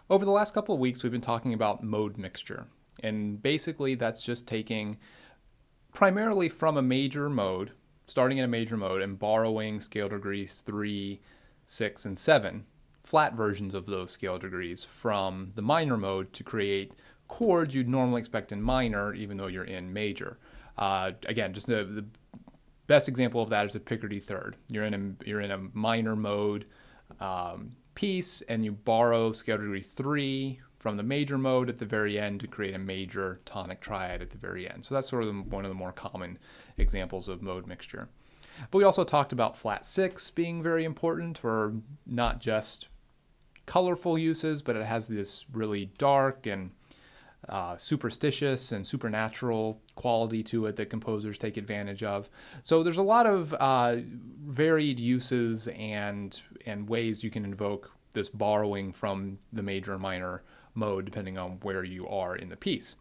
Over the last couple of weeks, we've been talking about mode mixture. And basically, that's just taking primarily from a major mode, starting in a major mode, and borrowing scale degrees 3, 6, and 7, flat versions of those scale degrees from the minor mode to create chords you'd normally expect in minor, even though you're in major. Again, just the best example of that is a Picardy third. You're in a minor mode piece, and you borrow scale degree 3 from the major mode at the very end to create a major tonic triad at the very end. So that's sort of one of the more common examples of mode mixture. But we also talked about flat 6 being very important for not just colorful uses, but it has this really dark and superstitious and supernatural quality to it that composers take advantage of. So there's a lot of varied uses and ways you can invoke this borrowing from the major and minor mode depending on where you are in the piece.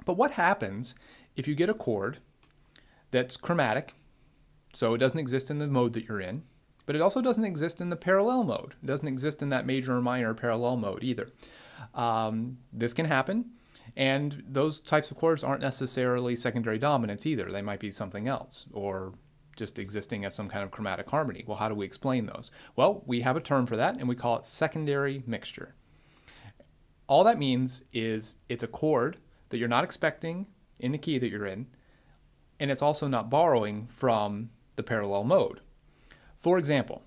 But what happens if you get a chord that's chromatic, so it doesn't exist in the mode that you're in, but it also doesn't exist in the parallel mode. It doesn't exist in that major or minor parallel mode either. This can happen, and those types of chords aren't necessarily secondary dominants either. They might be something else, or just existing as some kind of chromatic harmony. Well, how do we explain those? Well, we have a term for that, and we call it secondary mixture. All that means is it's a chord that you're not expecting in the key that you're in, and it's also not borrowing from the parallel mode. For example,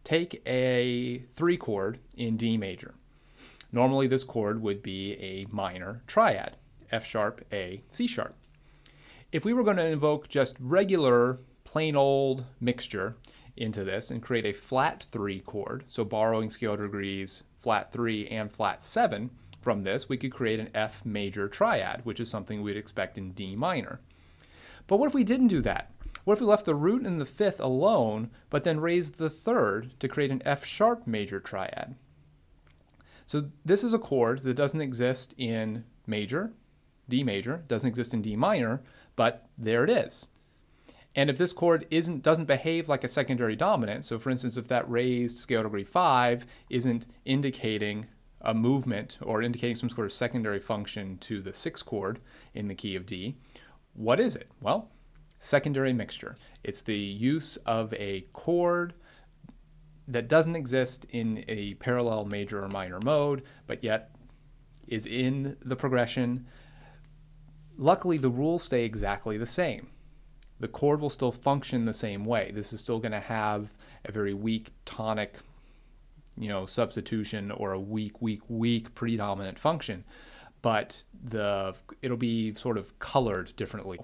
take a 3 chord in D major. Normally this chord would be a minor triad, F sharp, A, C sharp. If we were going to invoke just regular, plain old mixture into this and create a flat 3 chord, so borrowing scale degrees flat 3 and flat 7 from this, we could create an F major triad, which is something we'd expect in D minor. But what if we didn't do that? What if we left the root and the 5th alone, but then raised the 3rd to create an F sharp major triad? So this is a chord that doesn't exist in major, D major, doesn't exist in D minor, but there it is. And if this chord doesn't behave like a secondary dominant, so for instance, if that raised scale degree 5 isn't indicating a movement or indicating some sort of secondary function to the 6th chord in the key of D, what is it? Well, secondary mixture. It's the use of a chord that doesn't exist in a parallel major or minor mode, but yet is in the progression. Luckily, the rules stay exactly the same. The chord will still function the same way. This is still going to have a very weak tonic, substitution, or a weak predominant function, but it'll be sort of colored differently.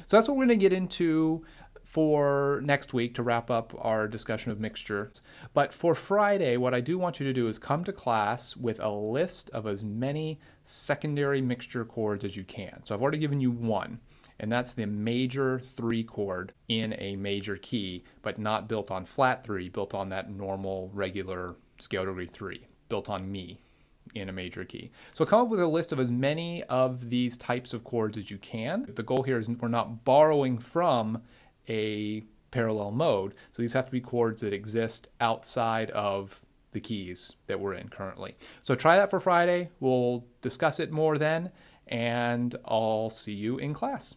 So that's what we're going to get into for next week to wrap up our discussion of mixture. But for Friday, what I do want you to do is come to class with a list of as many secondary mixture chords as you can. So I've already given you one, and that's the major 3 chord in a major key, but not built on flat 3, built on that normal, regular scale degree 3, built on Mi in a major key. So come up with a list of as many of these types of chords as you can. The goal here is we're not borrowing from a parallel mode, so these have to be chords that exist outside of the keys that we're in currently. So try that for Friday. We'll discuss it more then, and I'll see you in class.